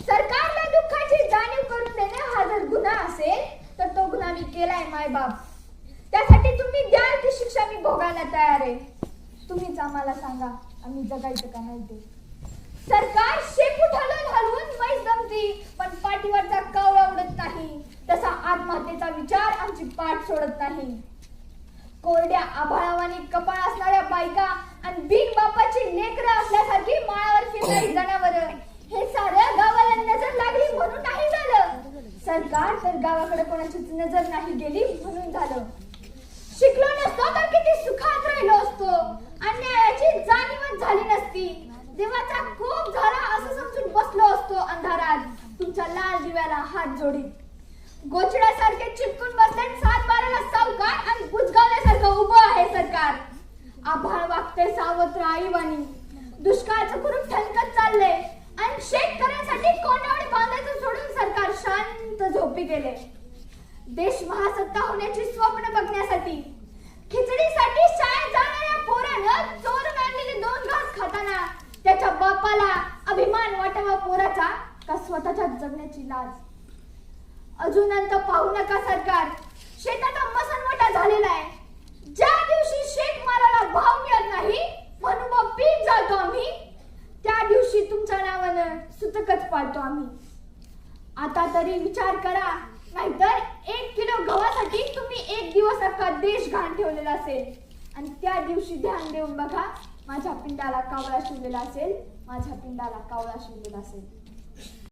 सरकारला दुःखाची जाणीव करून देणे हा जर गुन्हा असेल तर तो गुन्हा मी केलाय मायबाप. त्यासाठी तुम्ही द्याल ती शिक्षा मी भोगायला तयार आहे. तुम्हीच आम्हाला सांगा आम्ही जगायचं का नाही ते. सरकार शेपूट हलवून मैस जमती पण पाठीवरचा कावळा उडत नाही. तसा आत्महत्येचा विचार आमची पाठ सोडत नाही. कोरड्या आभाळावानी कपाळ असणाऱ्या बायका आणि बिन बापाची लेकरं असल्यासारखी माळावर फिरणारी जनावरं हे सारं गावाला नजर लागली म्हणून नाही झालं. सरकार तर गावाकडे कोणाचीच नजर नाही गेली म्हणून झालं. शिकलो नसतो तर किती सुखात राहिलो असतो. अन्यायाची जाणीवच झाली नसती. देवाचा कोप झाला असं समजून बसलो असतो अंधारात तुमच्या लाल दिव्याला हात जोडीत. गोचड्यासारखे चिपकून बसले 7-12ला सावकार आणि बुजगावल्यासारखं उभं आहे सरकार. आभाळ वागते सावत्र आईवानी. दुष्काळाचं कुरूप ठणकत चाललंय आणि शेतकऱ्यांसाठी कोंडावळे बांधायचं सोडून सरकार शांत झोपी गेले. देश महासत्ता होण्याची स्वप्न बघण्यासाठी खिचडीसाठी शाळेत जाणाऱ्या पोरानं चोरून आणलेले 2 घास खाताना त्याच्या बापाला अभिमान वाटावा पोराचा का स्वतःच्या जगण्याची लाज. अजूनंत पाहू नका सरकार. शेताचा मसनवटा झालेला आहे. ज्या दिवशी शेतमालाला भाव मिळत नाही म्हणून मग पीक जातो आम्ही त्या दिवशी तुमच्या नावानं सुतकच पाळतो आम्ही. आता तरी विचार करा नाहीतर 1 किलो गव्हासाठी तुम्ही 1 दिवस अख्खा देश घाण ठेवलेला असेल. आणि त्या दिवशी ध्यान देऊन बघा माझ्या पिंडाला कावळा शिवलेला असेल. माझ्या पिंडाला कावळा शिवलेला असेल.